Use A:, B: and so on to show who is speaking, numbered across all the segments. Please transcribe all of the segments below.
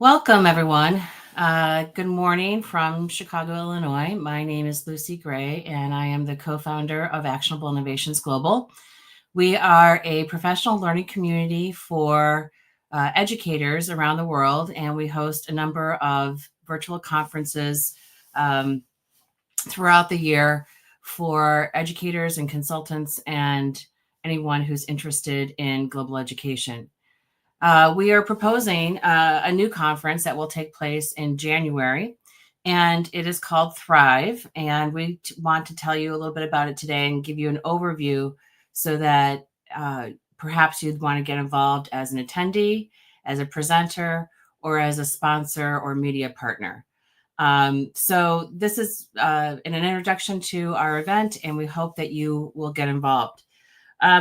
A: Welcome, everyone. Good morning from Chicago, Illinois. My name is Lucy Gray, and I am the co-founder of Actionable Innovations Global. We are a professional learning community for educators around the world, and we host a number of virtual conferences um, throughout the year for educators and consultants and anyone who's interested in global education. We are proposing a new conference that will take place in January, and it is called Thrive. And we want to tell you a little bit about it today and give you an overview so that perhaps you'd want to get involved as an attendee, as a presenter, or as a sponsor or media partner. So this is an introduction to our event, and we hope that you will get involved.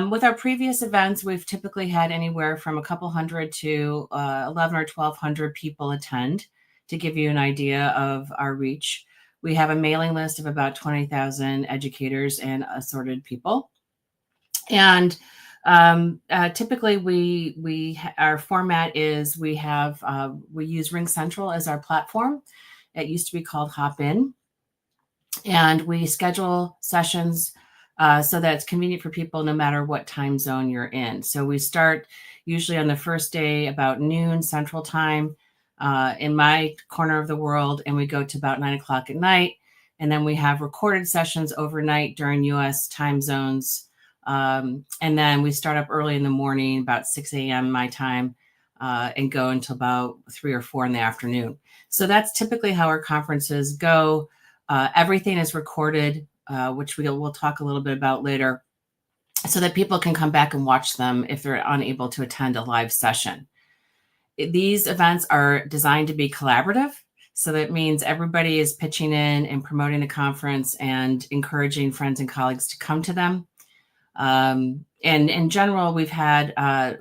A: With our previous events, we've typically had anywhere from a couple hundred to 11 or 1,200 people attend to give you an idea of our reach. We have a mailing list of about 20,000 educators and assorted people. And typically our format is we use Ring Central as our platform. It used to be called Hop In. And we schedule sessions so that it's convenient for people no matter what time zone you're in. So we start usually on the first day about noon Central Time in my corner of the world, and we go to about 9 o'clock at night. And then we have recorded sessions overnight during US time zones. And then we start up early in the morning, about 6 a.m. my time, and go until about 3 or 4 in the afternoon. So that's typically how our conferences go. Everything is recorded, which we'll talk a little bit about later, so that people can come back and watch them if they're unable to attend a live session. These events are designed to be collaborative. So that means everybody is pitching in and promoting the conference and encouraging friends and colleagues to come to them. And in general, we've had a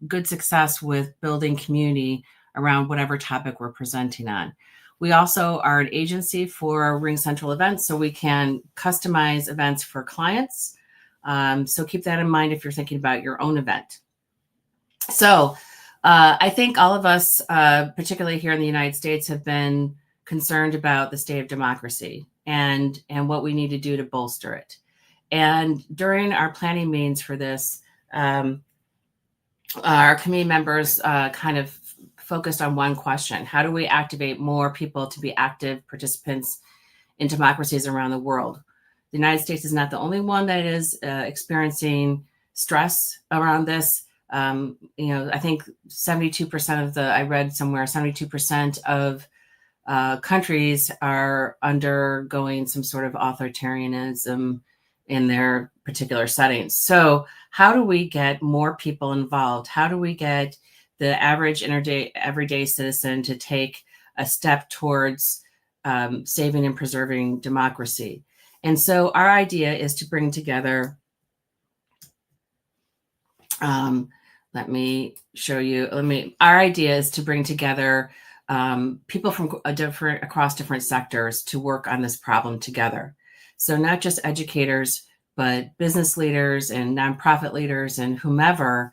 A: good success with building community around whatever topic we're presenting on. We also are an agency for Ring Central events, so we can customize events for clients. So keep that in mind if you're thinking about your own event. So I think all of us, particularly here in the United States, have been concerned about the state of democracy and what we need to do to bolster it. And during our planning meetings for this, our committee members kind of focused on one question: how do we activate more people to be active participants in democracies around the world? The United States is not the only one that is experiencing stress around this. I think 72% I read somewhere, 72% of countries are undergoing some sort of authoritarianism in their particular settings. So how do we get more people involved? How do we get the average everyday citizen to take a step towards saving and preserving democracy? And so our idea is to bring together, let me show you, our idea is to bring together people from across different sectors to work on this problem together. So not just educators, but business leaders and nonprofit leaders and whomever.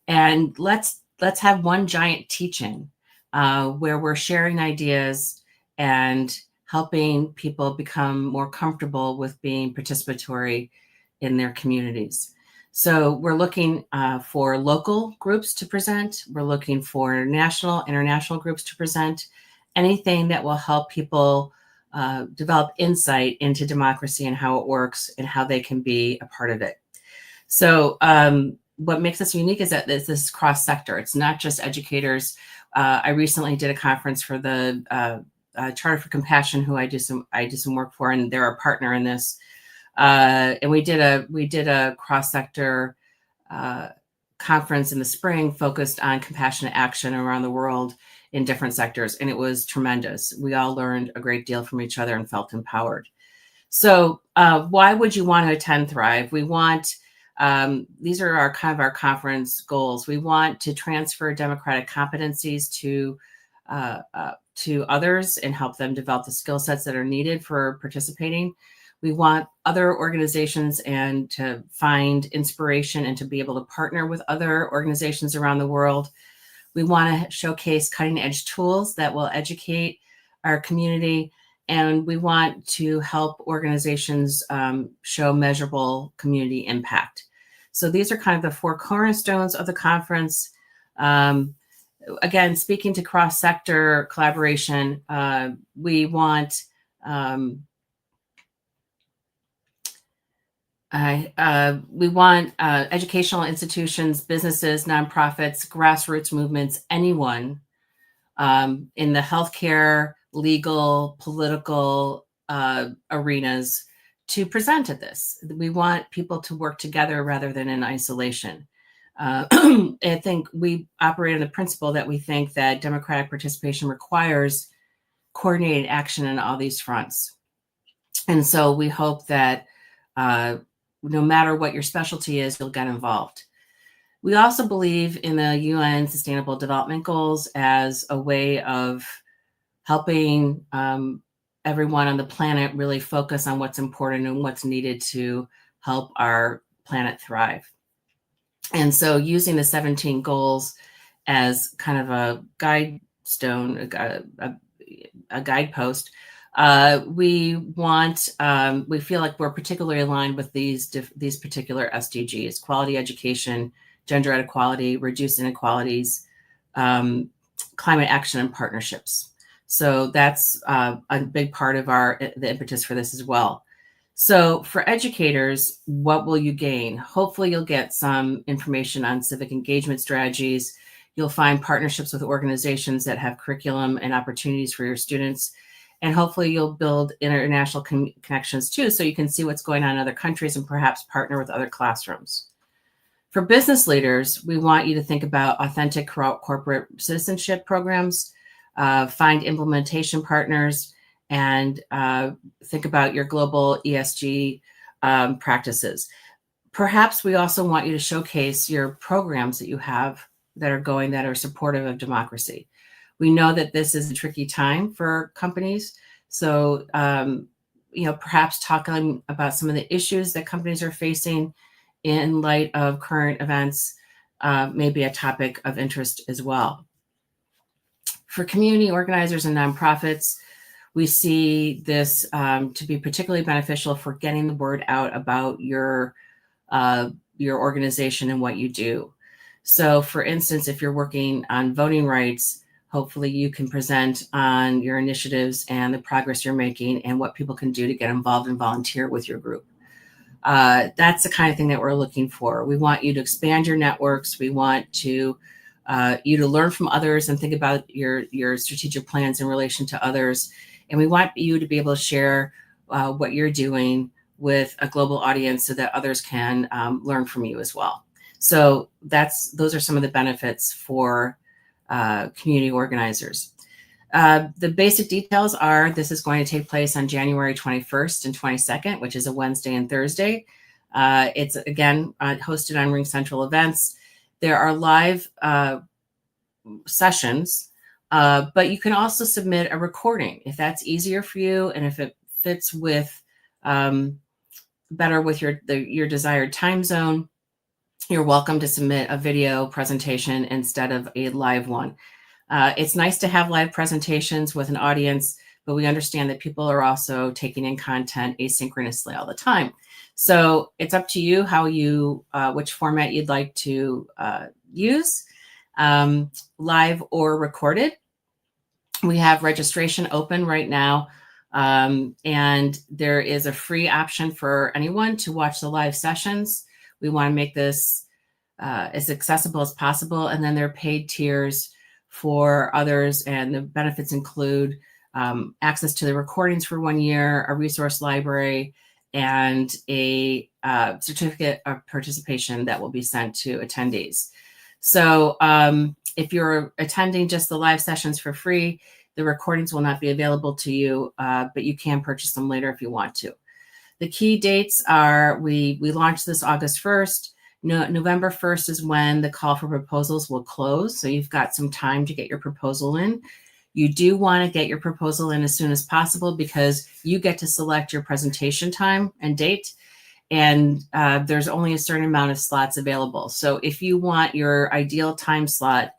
A: And let's have one giant teach-in where we're sharing ideas and helping people become more comfortable with being participatory in their communities. So we're looking for local groups to present. We're looking for national, international groups to present. Anything that will help people develop insight into democracy and how it works and how they can be a part of it. So what makes us unique is that this cross-sector. It's not just educators. I recently did a conference for the Charter for Compassion, who I do some work for, and they're a partner in this. And we did a cross-sector conference in the spring focused on compassionate action around the world in different sectors, and it was tremendous. We all learned a great deal from each other and felt empowered. So why would you want to attend Thrive? We want these are our conference goals. We want to transfer democratic competencies to others and help them develop the skill sets that are needed for participating. We want other organizations and to find inspiration and to be able to partner with other organizations around the world. We want to showcase cutting edge tools that will educate our community, and we want to help organizations show measurable community impact. So these are kind of the four cornerstones of the conference. Again, speaking to cross-sector collaboration, we want educational institutions, businesses, nonprofits, grassroots movements, anyone in the healthcare, legal, political arenas to present at this. We want people to work together rather than in isolation. I think we operate on the principle that we think that democratic participation requires coordinated action on all these fronts. And so we hope that no matter what your specialty is, you'll get involved. We also believe in the UN Sustainable Development Goals as a way of helping everyone on the planet really focus on what's important and what's needed to help our planet thrive. And so using the 17 goals as kind of a guidestone, a guidepost, we feel like we're particularly aligned with these particular SDGs: quality education, gender equality, reduce inequalities, climate action, and partnerships. So that's a big part of the impetus for this as well. So for educators, what will you gain? Hopefully you'll get some information on civic engagement strategies. You'll find partnerships with organizations that have curriculum and opportunities for your students. And hopefully you'll build international connections too, so you can see what's going on in other countries and perhaps partner with other classrooms. For business leaders, we want you to think about authentic corporate citizenship programs, find implementation partners, and think about your global ESG practices. Perhaps we also want you to showcase your programs that you have that are supportive of democracy. We know that this is a tricky time for companies. So, perhaps talking about some of the issues that companies are facing in light of current events may be a topic of interest as well. For community organizers and nonprofits, we see this to be particularly beneficial for getting the word out about your organization and what you do. So, for instance, if you're working on voting rights, hopefully you can present on your initiatives and the progress you're making and what people can do to get involved and volunteer with your group. That's the kind of thing that we're looking for. We want you to expand your networks. We want you to learn from others and think about your strategic plans in relation to others. And we want you to be able to share what you're doing with a global audience so that others can learn from you as well. So those are some of the benefits for community organizers. The basic details are this is going to take place on January 21st and 22nd, which is a Wednesday and Thursday. It's, again, hosted on Ring Central Events. There are live sessions, but you can also submit a recording if that's easier for you and if it fits with better with your desired time zone. You're welcome to submit a video presentation instead of a live one. It's nice to have live presentations with an audience, but we understand that people are also taking in content asynchronously all the time. So it's up to you which format you'd like to use, live or recorded. We have registration open right now, and there is a free option for anyone to watch the live sessions. We want to make this as accessible as possible, and then there are paid tiers for others, and the benefits include access to the recordings for 1 year, a resource library, and a certificate of participation that will be sent to attendees. So if you're attending just the live sessions for free, the recordings will not be available to you, but you can purchase them later if you want to. The key dates are we launched this August 1st. November 1st is when the call for proposals will close. So you've got some time to get your proposal in. You do want to get your proposal in as soon as possible because you get to select your presentation time and date. And there's only a certain amount of slots available. So if you want your ideal time slot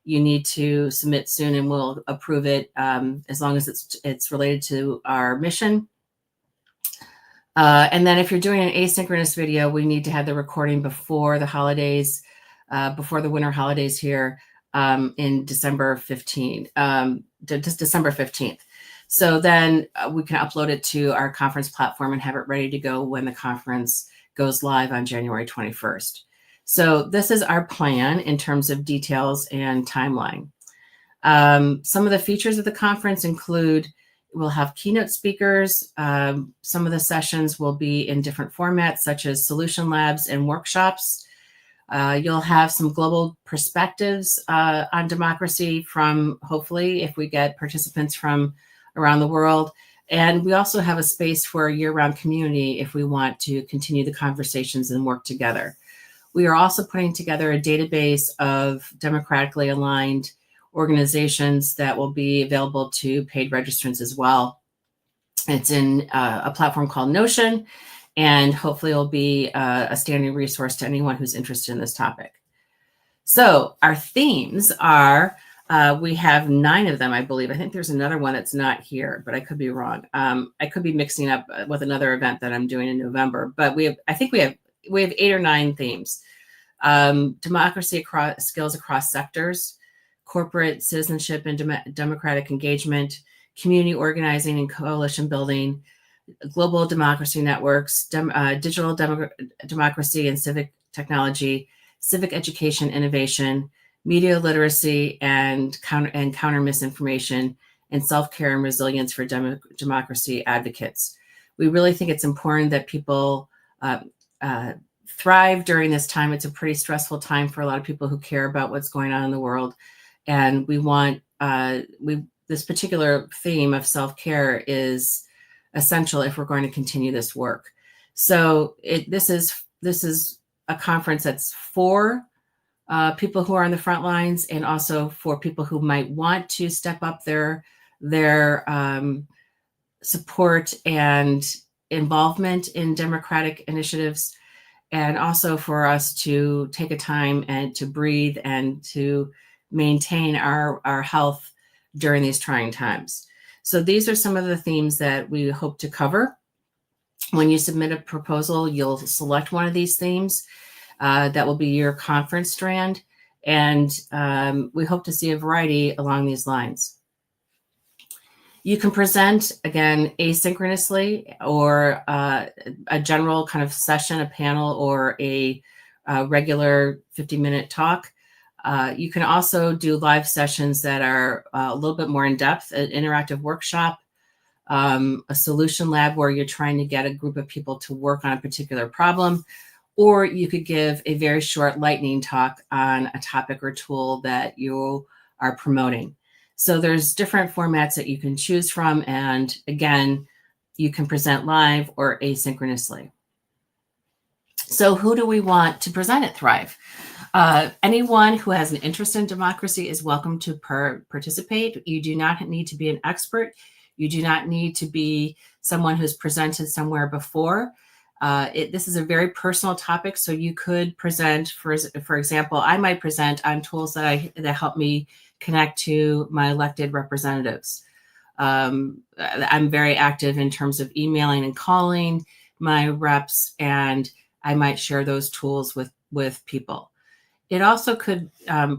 A: you need to submit soon, and we'll approve it as long as it's related to our mission. And then if you're doing an asynchronous video, we need to have the recording before the holidays, before the winter holidays here in December 15th, just December 15th. So then we can upload it to our conference platform and have it ready to go when the conference goes live on January 21st. So this is our plan in terms of details and timeline. Some of the features of the conference include we'll have keynote speakers. Some of the sessions will be in different formats, such as solution labs and workshops. You'll have some global perspectives on democracy from, hopefully, if we get participants from around the world. And we also have a space for a year-round community if we want to continue the conversations and work together. We are also putting together a database of democratically aligned organizations that will be available to paid registrants as well. It's in a platform called Notion, and hopefully it'll be a standing resource to anyone who's interested in this topic. So our themes are, we have 9 of them, I believe. I think there's another one that's not here, but I could be wrong. I could be mixing up with another event that I'm doing in November, but I think we have 8 or 9 themes. Democracy skills across sectors, corporate citizenship and democratic engagement, community organizing and coalition building, global democracy networks, digital democracy and civic technology, civic education innovation, media literacy and counter misinformation, and self-care and resilience for democracy advocates. We really think it's important that people thrive during this time. It's a pretty stressful time for a lot of people who care about what's going on in the world. And we want, this particular theme of self-care is essential if we're going to continue this work. So this is a conference that's for people who are on the front lines, and also for people who might want to step up their support and involvement in democratic initiatives, and also for us to take a time and to breathe and to maintain our health during these trying times. So these are some of the themes that we hope to cover. When you submit a proposal, you'll select one of these themes. That will be your conference strand. And we hope to see a variety along these lines. You can present, again, asynchronously, or a general kind of session, a panel, or a regular 50-minute talk. You can also do live sessions that are a little bit more in depth, an interactive workshop, a solution lab where you're trying to get a group of people to work on a particular problem, or you could give a very short lightning talk on a topic or tool that you are promoting. So there's different formats that you can choose from. And again, you can present live or asynchronously. So who do we want to present at Thrive? Anyone who has an interest in democracy is welcome to participate. You do not need to be an expert. You do not need to be someone who's presented somewhere before. This is a very personal topic, so you could present, for example, I might present on tools that help me connect to my elected representatives. I'm very active in terms of emailing and calling my reps, and I might share those tools with people. It also could,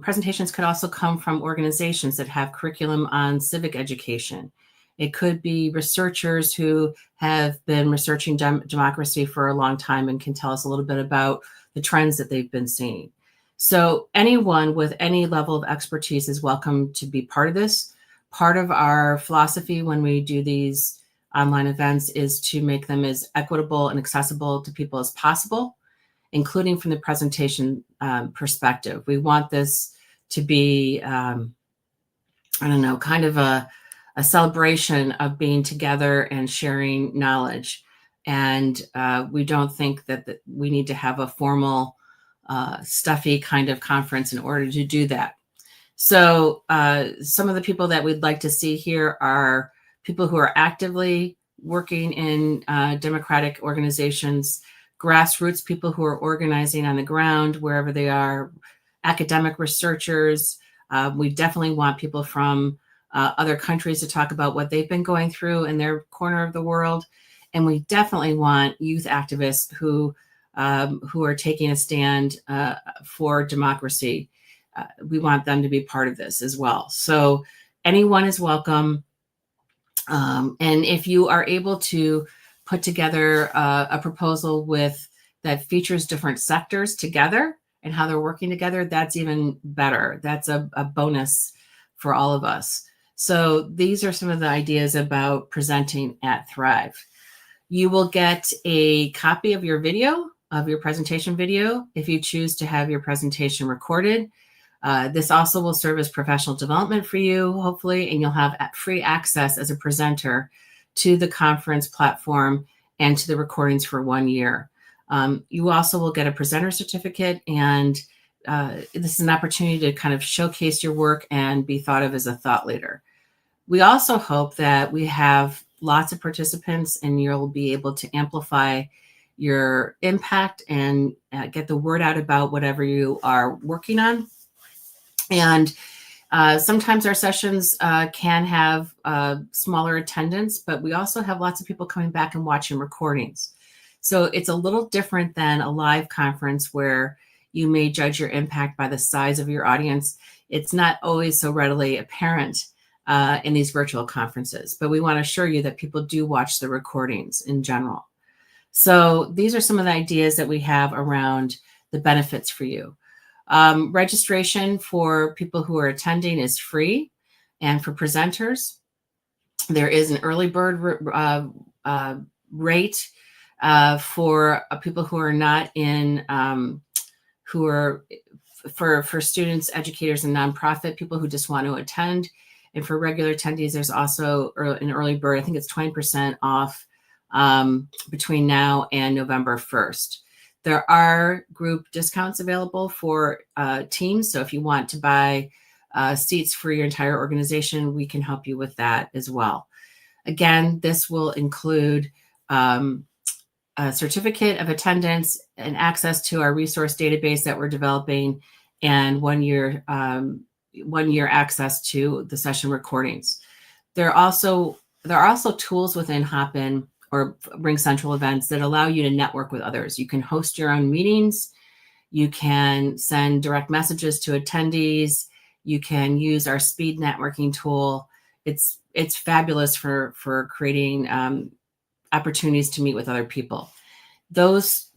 A: presentations could also come from organizations that have curriculum on civic education. It could be researchers who have been researching democracy for a long time and can tell us a little bit about the trends that they've been seeing. So anyone with any level of expertise is welcome to be part of this. Part of our philosophy when we do these online events is to make them as equitable and accessible to people as possible, including from the presentation perspective. We want this to be, kind of a celebration of being together and sharing knowledge. And we don't think that we need to have a formal, stuffy kind of conference in order to do that. So some of the people that we'd like to see here are people who are actively working in democratic organizations, grassroots people who are organizing on the ground wherever they are, academic researchers, We definitely want people from other countries to talk about what they've been going through in their corner of the world. And we definitely want youth activists who are taking a stand for democracy. We want them to be part of this as well. So anyone is welcome. And if you are able to put together a proposal that features different sectors together and how they're working together, that's even better. That's a bonus for all of us. So these are some of the ideas about presenting at Thrive. You will get a copy of your presentation video, if you choose to have your presentation recorded. This also will serve as professional development for you, hopefully, and you'll have free access as a presenter to the conference platform and to the recordings for 1 year. You also will get a presenter certificate, and this is an opportunity to kind of showcase your work and be thought of as a thought leader. We also hope that we have lots of participants and you'll be able to amplify your impact and get the word out about whatever you are working on. And sometimes our sessions can have smaller attendance, but we also have lots of people coming back and watching recordings. So it's a little different than a live conference where you may judge your impact by the size of your audience. It's not always so readily apparent in these virtual conferences, but we want to assure you that people do watch the recordings in general. So these are some of the ideas that we have around the benefits for you. Registration for people who are attending is free, and for presenters, there is an early bird rate for people who are not in, who are for students, educators, and nonprofit people who just want to attend. And for regular attendees, there's also an early bird. I think it's 20% off between now and November 1st. There are group discounts available for teams. So if you want to buy seats for your entire organization, we can help you with that as well. Again, this will include a certificate of attendance and access to our resource database that we're developing, and 1 year access to the session recordings. There are also tools within Hopin or Ring Central events that allow you to network with others. You can host your own meetings. You can send direct messages to attendees. You can use our speed networking tool. It's fabulous for creating opportunities to meet with other people. Those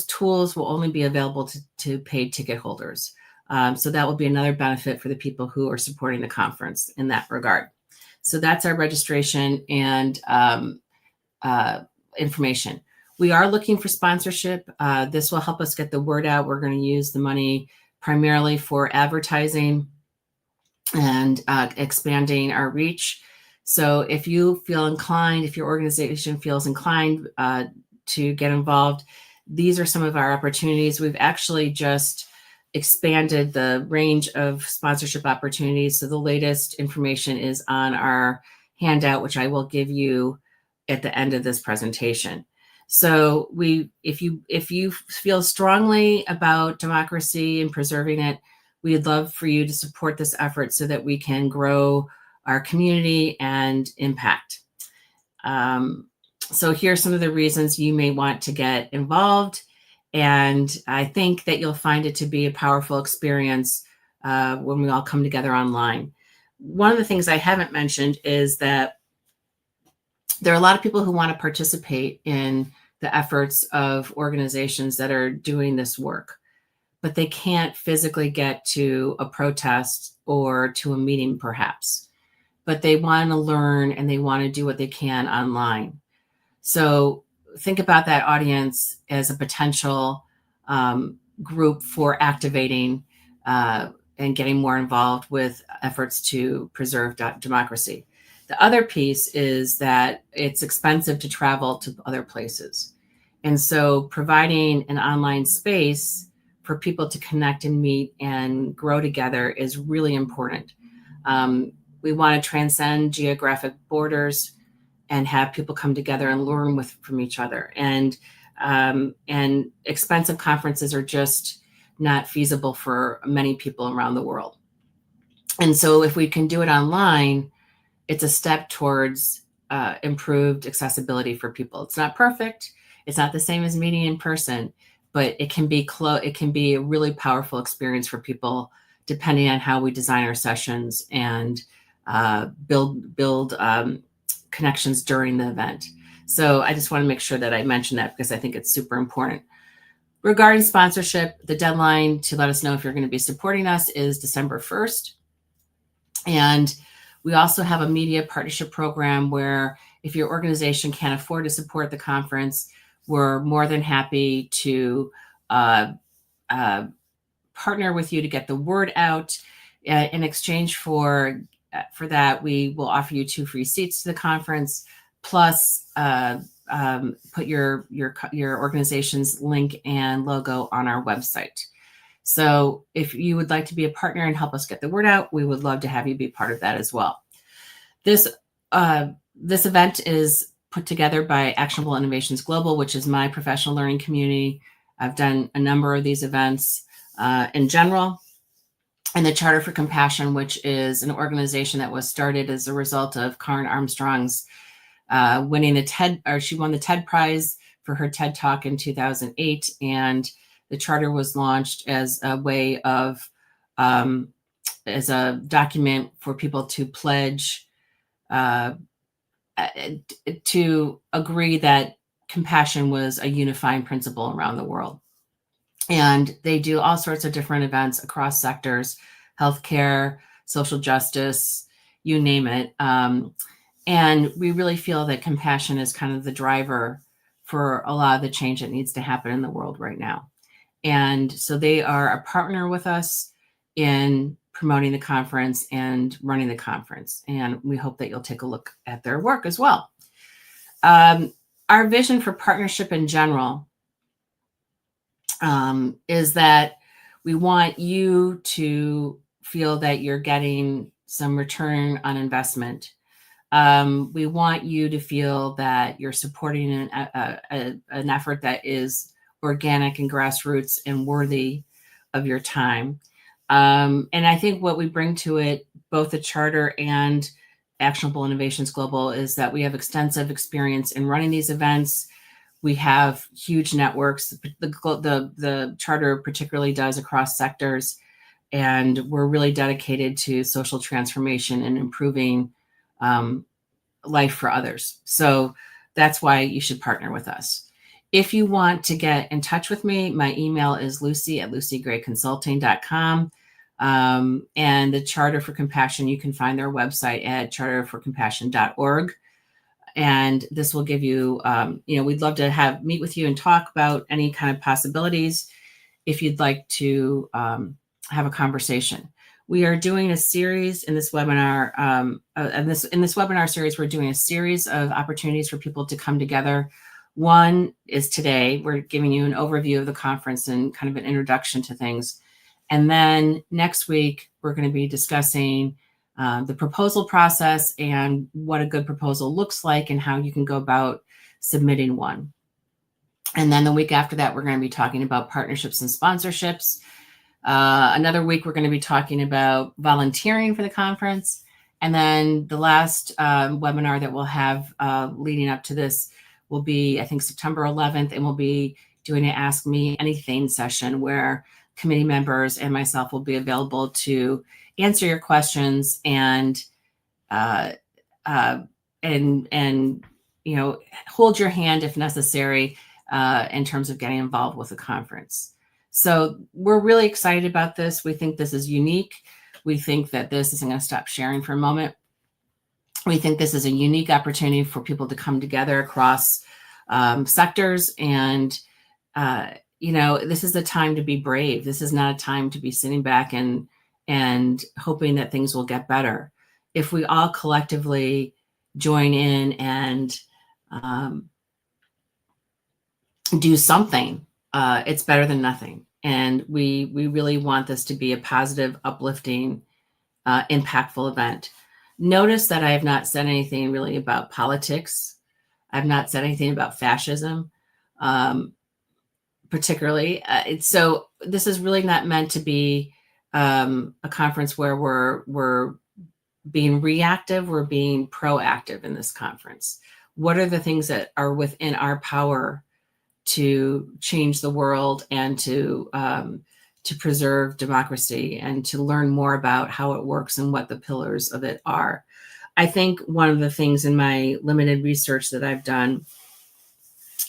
A: tools will only be available to paid ticket holders. So that will be another benefit for the people who are supporting the conference in that regard. So that's our registration and information. We are looking for sponsorship. This will help us get the word out. We're going to use the money primarily for advertising and expanding our reach. So if you feel inclined, if your organization feels inclined to get involved, these are some of our opportunities. We've actually just expanded the range of sponsorship opportunities. So the latest information is on our handout, which I will give you at the end of this presentation. So if you feel strongly about democracy and preserving it, we'd love for you to support this effort so that we can grow our community and impact. So here are some of the reasons you may want to get involved. And I think that you'll find it to be a powerful experience when we all come together online. One of the things I haven't mentioned is that there are a lot of people who want to participate in the efforts of organizations that are doing this work, but they can't physically get to a protest or to a meeting perhaps, but they want to learn and they want to do what they can online. So think about that audience as a potential group for activating and getting more involved with efforts to preserve democracy. The other piece is that it's expensive to travel to other places. And so providing an online space for people to connect and meet and grow together is really important. We want to transcend geographic borders and have people come together and learn from each other. And expensive conferences are just not feasible for many people around the world. And so if we can do it online, it's a step towards improved accessibility for people. It's not perfect. It's not the same as meeting in person, but it can be it can be a really powerful experience for people, depending on how we design our sessions and build connections during the event. So I just want to make sure that I mention that because I think it's super important. Regarding sponsorship, the deadline to let us know if you're going to be supporting us is December 1st. And we also have a media partnership program where if your organization can't afford to support the conference, we're more than happy to uh, partner with you to get the word out. In exchange for that, we will offer you 2 free seats to the conference, plus put your organization's link and logo on our website. So if you would like to be a partner and help us get the word out, we would love to have you be part of that as well. This event is put together by Actionable Innovations Global, which is my professional learning community. I've done a number of these events in general. And the Charter for Compassion, which is an organization that was started as a result of Karen Armstrong's winning the TED, or she won the TED Prize for her TED Talk in 2008. And the charter was launched as a way of, as a document for people to pledge, to agree that compassion was a unifying principle around the world. And they do all sorts of different events across sectors, healthcare, social justice, you name it. And we really feel that compassion is kind of the driver for a lot of the change that needs to happen in the world right now. And so they are a partner with us in promoting the conference and running the conference. And we hope that you'll take a look at their work as well. Our vision for partnership in general is that we want you to feel that you're getting some return on investment. We want you to feel that you're supporting an effort that is organic and grassroots and worthy of your time. And I think what we bring to it, both the charter and Actionable Innovations Global, is that we have extensive experience in running these events. We have huge networks. The charter particularly does across sectors, and we're really dedicated to social transformation and improving life for others. So that's why you should partner with us. If you want to get in touch with me, my email is lucy@lucygrayconsulting.com. And the Charter for Compassion, you can find their website at charterforcompassion.org. And this will give you, we'd love to meet with you and talk about any kind of possibilities if you'd like to have a conversation. We are doing a series in this webinar. In this webinar series, we're doing a series of opportunities for people to come together. One is today. We're giving you an overview of the conference and kind of an introduction to things. And then next week, we're going to be discussing the proposal process and what a good proposal looks like and how you can go about submitting one. And then the week after that, we're going to be talking about partnerships and sponsorships. Another week, we're going to be talking about volunteering for the conference. And then the last webinar that we'll have leading up to this will be, I think, September 11th, and we'll be doing an Ask Me Anything session where committee members and myself will be available to answer your questions and hold your hand if necessary in terms of getting involved with the conference. So we're really excited about this. We think this is unique. We think that this isn't going to stop sharing for a moment. We think this is a unique opportunity for people to come together across sectors. And, this is the time to be brave. This is not a time to be sitting back and hoping that things will get better. If we all collectively join in and do something, it's better than nothing. And we really want this to be a positive, uplifting, impactful event. Notice that I have not said anything really about politics. I've not said anything about fascism, particularly. So this is really not meant to be a conference where we're being reactive, we're being proactive in this conference. What are the things that are within our power to change the world and to preserve democracy and to learn more about how it works and what the pillars of it are? I think one of the things in my limited research that I've done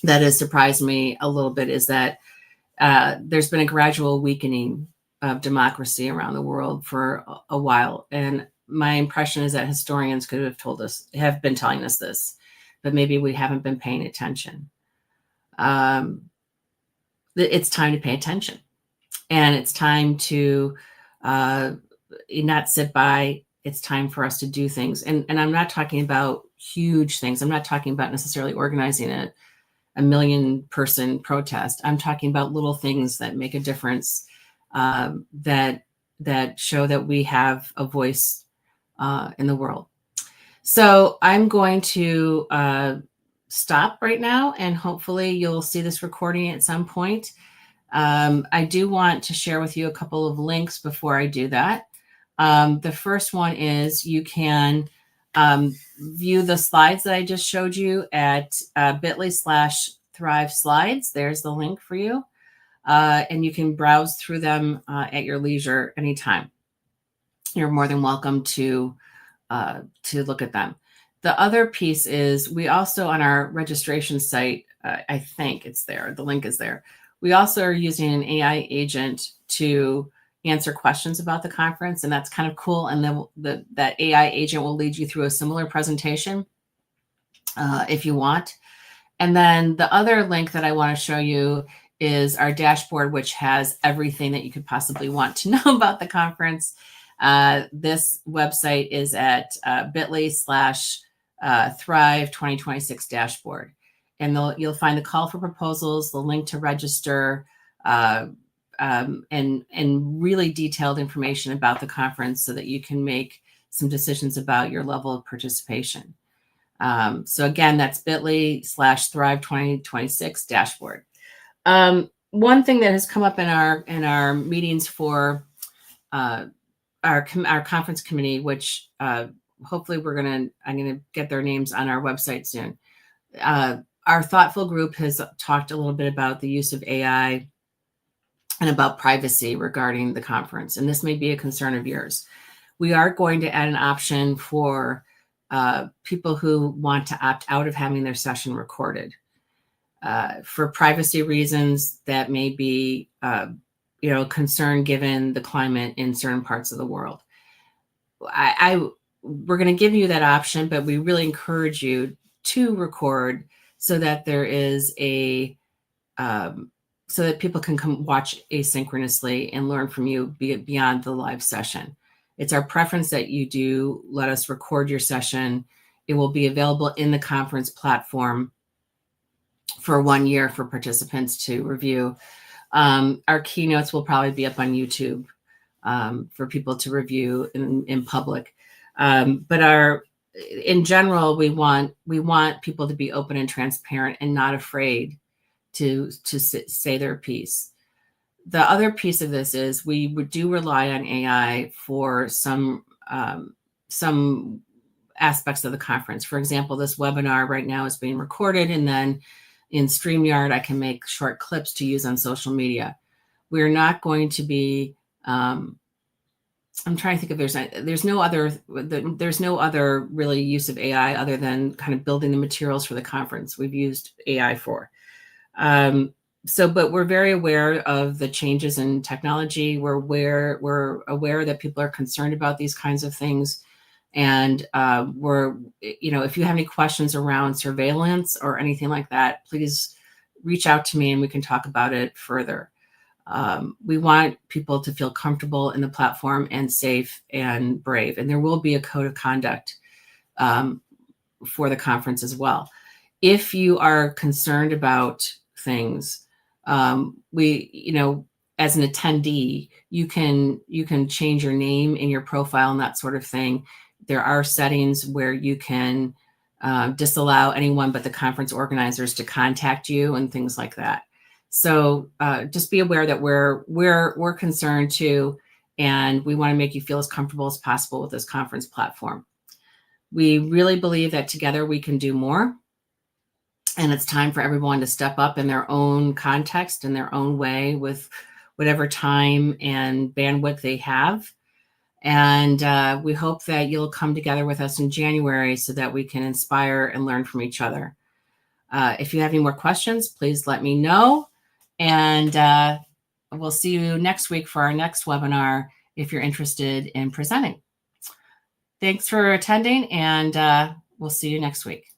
A: that has surprised me a little bit is that there's been a gradual weakening of democracy around the world for a while. And my impression is that historians could have been telling us this, but maybe we haven't been paying attention. It's time to pay attention, and it's time to not sit by. It's time for us to do things. And I'm not talking about huge things. I'm not talking about necessarily organizing a 1 million person protest. I'm talking about little things that make a difference, that show that we have a voice in the world. So I'm going to stop right now, and hopefully you'll see this recording at some point. I do want to share with you a couple of links before I do that. The first one is you can view the slides that I just showed you at bit.ly/Thrive Slides. There's the link for you. And you can browse through them at your leisure anytime. You're more than welcome to look at them. The other piece is we also, on our registration site, I think it's there, the link is there. We also are using an AI agent to answer questions about the conference, and that's kind of cool. And then that AI agent will lead you through a similar presentation if you want. And then the other link that I want to show you is our dashboard, which has everything that you could possibly want to know about the conference. This website is at bit.ly/Thrive 2026 dashboard. And you'll find the call for proposals, the link to register, and really detailed information about the conference so that you can make some decisions about your level of participation. So again, that's bit.ly/Thrive 2026 dashboard. One thing that has come up in our meetings for our conference committee, which hopefully I'm going to get their names on our website soon. Our thoughtful group has talked a little bit about the use of AI and about privacy regarding the conference, and this may be a concern of yours. We are going to add an option for people who want to opt out of having their session recorded. For privacy reasons that may be concern given the climate in certain parts of the world. We're going to give you that option, but we really encourage you to record so that there is so that people can come watch asynchronously and learn from you beyond the live session. It's our preference that you do let us record your session. It will be available in the conference platform for 1 year for participants to review. Our keynotes will probably be up on YouTube for people to review in public. But in general, we want people to be open and transparent and not afraid to say their piece. The other piece of this is we do rely on AI for some aspects of the conference. For example, this webinar right now is being recorded, and then in StreamYard, I can make short clips to use on social media. We're not going to be, I'm trying to think if there's no other really use of AI other than kind of building the materials for the conference we've used AI for. But we're very aware of the changes in technology. We're aware that people are concerned about these kinds of things. And if you have any questions around surveillance or anything like that, please reach out to me and we can talk about it further. We want people to feel comfortable in the platform and safe and brave. And there will be a code of conduct for the conference as well. If you are concerned about things, as an attendee, you can change your name in your profile and that sort of thing. There are settings where you can disallow anyone but the conference organizers to contact you and things like that. So just be aware that we're concerned too. and we want to make you feel as comfortable as possible with this conference platform. We really believe that together we can do more, and it's time for everyone to step up in their own context, in their own way, with whatever time and bandwidth they have. And we hope that you'll come together with us in January so that we can inspire and learn from each other. If you have any more questions, please let me know. And we'll see you next week for our next webinar if you're interested in presenting. Thanks for attending, and we'll see you next week.